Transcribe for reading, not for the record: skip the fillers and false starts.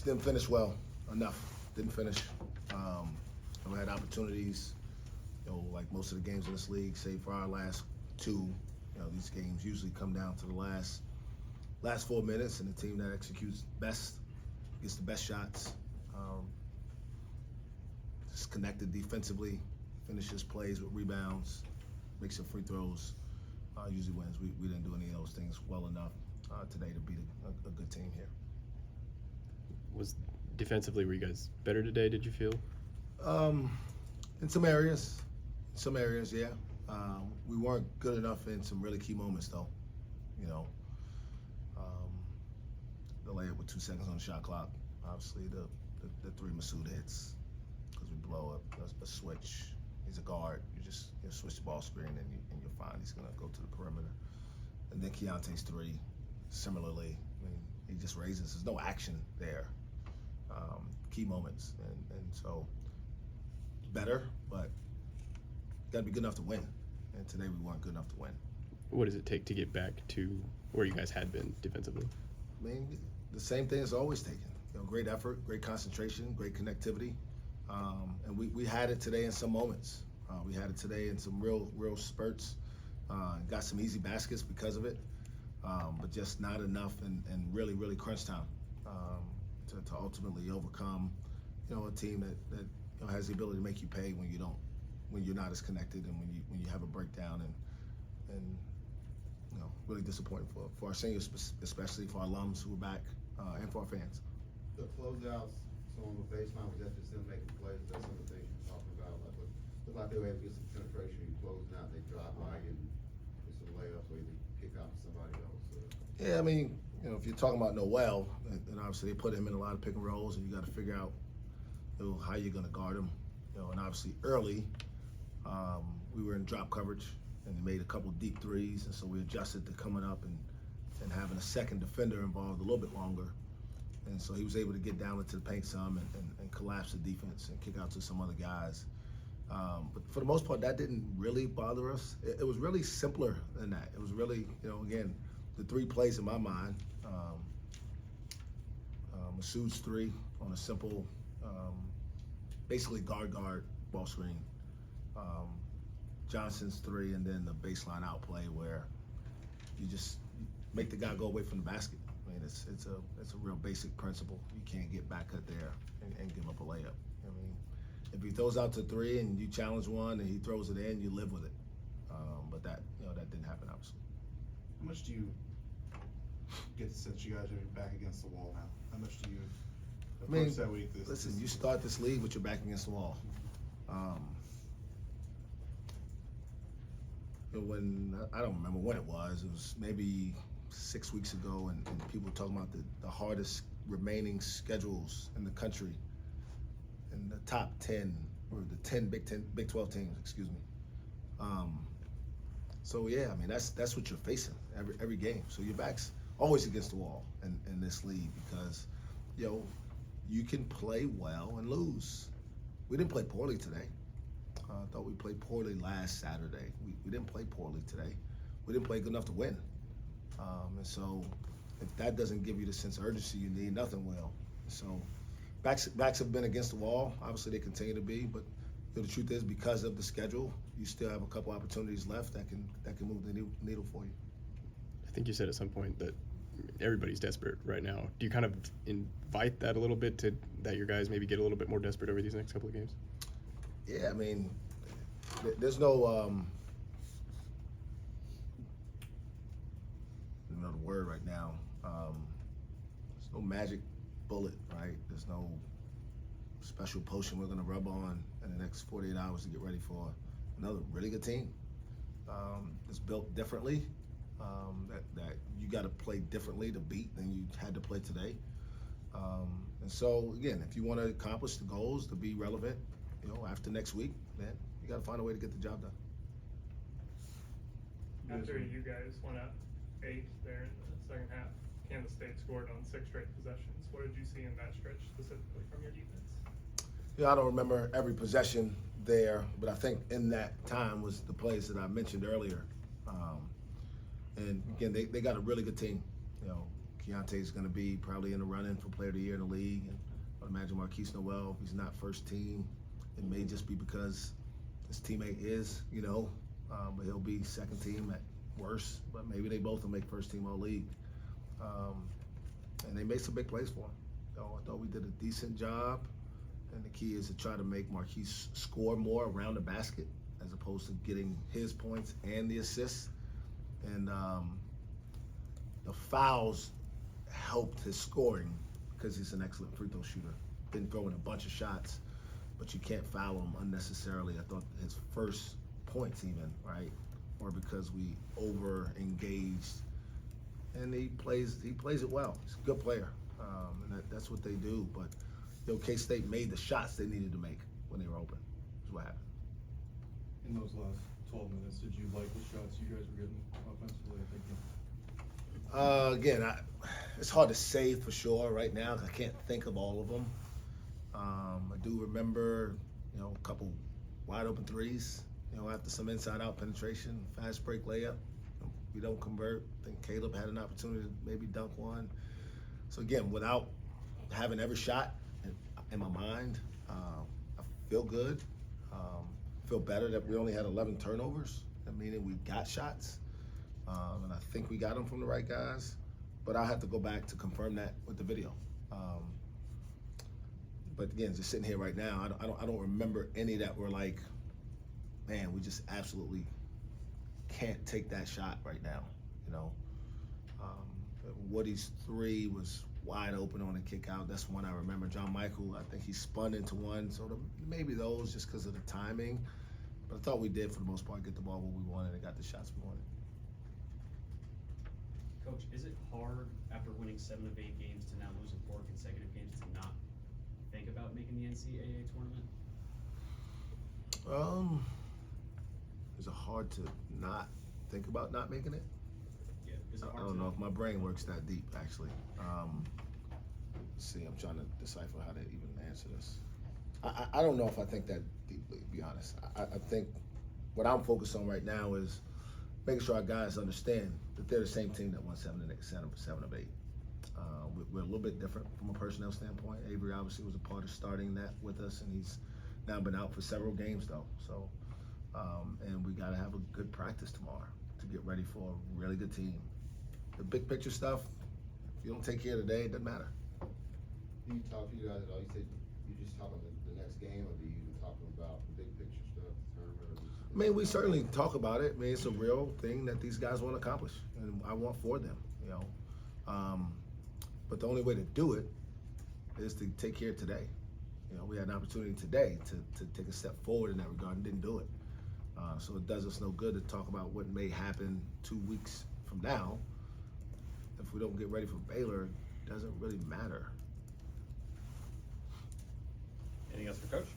just didn't finish well enough. Didn't finish. We had opportunities, like most of the games in this league, save for our last two. These games usually come down to the last 4 minutes, and the team that executes best gets the best shots. Just connected defensively, finishes plays with rebounds, makes some free throws, usually wins. We didn't do any of those things well enough today to beat a good team here. Was defensively, were you guys better today, did you feel? In some areas, yeah. We weren't good enough in some really key moments, though. The layup with 2 seconds on the shot clock. Obviously, the three Masood hits, because we blow up a switch. He's a guard. You just switch the ball screen, and you'll find he's going to go to the perimeter. And then Keontae's three, similarly. I mean, he just raises. There's no action there. Key moments, and so better, but got to be good enough to win. And today we weren't good enough to win. What does it take to get back to where you guys had been defensively? I mean, the same thing is always taken. Great effort, great concentration, great connectivity, and we had it today in some moments. We had it today in some real spurts. Got some easy baskets because of it, but just not enough in really crunch time to ultimately overcome, a team that has the ability to make you pay when you're not as connected, and when you have a breakdown, and really disappointing for our seniors, especially for our alums who are back, and for our fans. The closeouts, so on the baseline, was that just them making plays? That's some of the things you're talking about. Looked like they were able to get some penetration. You closing out, they drive by and get some layups, or they kick out to somebody else. Yeah, I mean, if you're talking about Noel, and obviously they put him in a lot of pick and rolls, and you got to figure out how you're going to guard him. And obviously early, we were in drop coverage, and they made a couple deep threes, and so we adjusted to coming up and having a second defender involved a little bit longer. And so he was able to get down into the paint some and collapse the defense and kick out to some other guys. But for the most part, that didn't really bother us. It was really simpler than that. It was really, again, the three plays in my mind. Masood's three on a simple, basically guard ball screen. Johnson's three, and then the baseline out play where you just make the guy go away from the basket. I mean, it's a real basic principle. You can't get back up there and give up a layup. I mean, if he throws out to three and you challenge one and he throws it in, you live with it. But that didn't happen, obviously. How much do you get the sense you guys are back against the wall now? How much do you approach that week? Listen, you start this league with your back against the wall. When I don't remember when it was maybe 6 weeks ago, and people were talking about the hardest remaining schedules in the country, in the top 10 or the 10 Big 12 teams, excuse me. So yeah, I mean that's what you're facing every game. So your back's always against the wall in this league, because you can play well and lose. We didn't play poorly today. I thought we played poorly last Saturday. We didn't play poorly today. We didn't play good enough to win. And so if that doesn't give you the sense of urgency you need, nothing will. So backs have been against the wall. Obviously they continue to be, but the truth is, because of the schedule, you still have a couple opportunities left that can move the needle for you. I think you said at some point that everybody's desperate right now. Do you kind of invite that a little bit, to that your guys maybe get a little bit more desperate over these next couple of games? Yeah, I mean, there's no, I don't know the word right now. There's no magic bullet, right? There's no special potion we're going to rub on in the next 48 hours to get ready for another really good team. It's built differently. That you got to play differently to beat than you had to play today. And so, again, if you want to accomplish the goals, to be relevant, after next week, then you got to find a way to get the job done. After you guys went up 8 there in the second half, Kansas State scored on 6 straight possessions. What did you see in that stretch specifically from your defense? I don't remember every possession there, but I think in that time was the plays that I mentioned earlier. And again, they got a really good team. Keontae's going to be probably in the running for Player of the Year in the league. And I'd imagine Marquise Noel, if he's not first team, it may just be because his teammate is, but he'll be second team at worst. But maybe they both will make first team all league. And they made some big plays for him. So I thought we did a decent job. And the key is to try to make Marquise score more around the basket as opposed to getting his points and the assists. And the fouls helped his scoring because he's an excellent free throw shooter. Been throwing a bunch of shots, but you can't foul him unnecessarily. I thought his first points even, right, or because we over-engaged. And he plays it well. He's a good player, and that's what they do. But K-State made the shots they needed to make when they were open. Is what happened. In those last 12 minutes, did you like the shots you guys were getting offensively? Again, it's hard to say for sure right now because I can't think of all of them. I do remember, a couple wide open threes. After some inside-out penetration, fast break layup. We don't convert. I think Caleb had an opportunity to maybe dunk one. So again, without having every shot in my mind, I feel good. Feel better that we only had 11 turnovers. Meaning we got shots. And I think we got them from the right guys. But I'll have to go back to confirm that with the video. But again, just sitting here right now, I don't remember any that were like, man, we just absolutely can't take that shot right now. Woody's three was wide open on a kick out. That's one I remember. John Michael, I think he spun into one. So maybe those just because of the timing. But I thought we did, for the most part, get the ball where we wanted and got the shots we wanted. Coach, is it hard after winning 7 of 8 games to now losing 4 consecutive games to not think about making the NCAA tournament? Is it hard to not think about not making it? Yeah, is it hard I don't know if my brain works that deep, actually. Let's see, I'm trying to decipher how to even answer this. I don't know if I think that deeply, to be honest. I think what I'm focused on right now is making sure our guys understand that they're the same team that won 7 of 8. We're a little bit different from a personnel standpoint. Avery obviously was a part of starting that with us, and he's now been out for several games, though. So, and we got to have a good practice tomorrow to get ready for a really good team. The big picture stuff, if you don't take care today, it doesn't matter. Do you talk to you guys at all? You said you just talking the next game, or do you even talking about the big picture stuff, the tournament? Or just, I mean, we certainly talk about it. I mean, it's a real thing that these guys want to accomplish, and I want for them, But the only way to do it is to take care today. We had an opportunity today to take a step forward in that regard and didn't do it. So it does us no good to talk about what may happen 2 weeks from now. If we don't get ready for Baylor, it doesn't really matter. Anything else for Coach?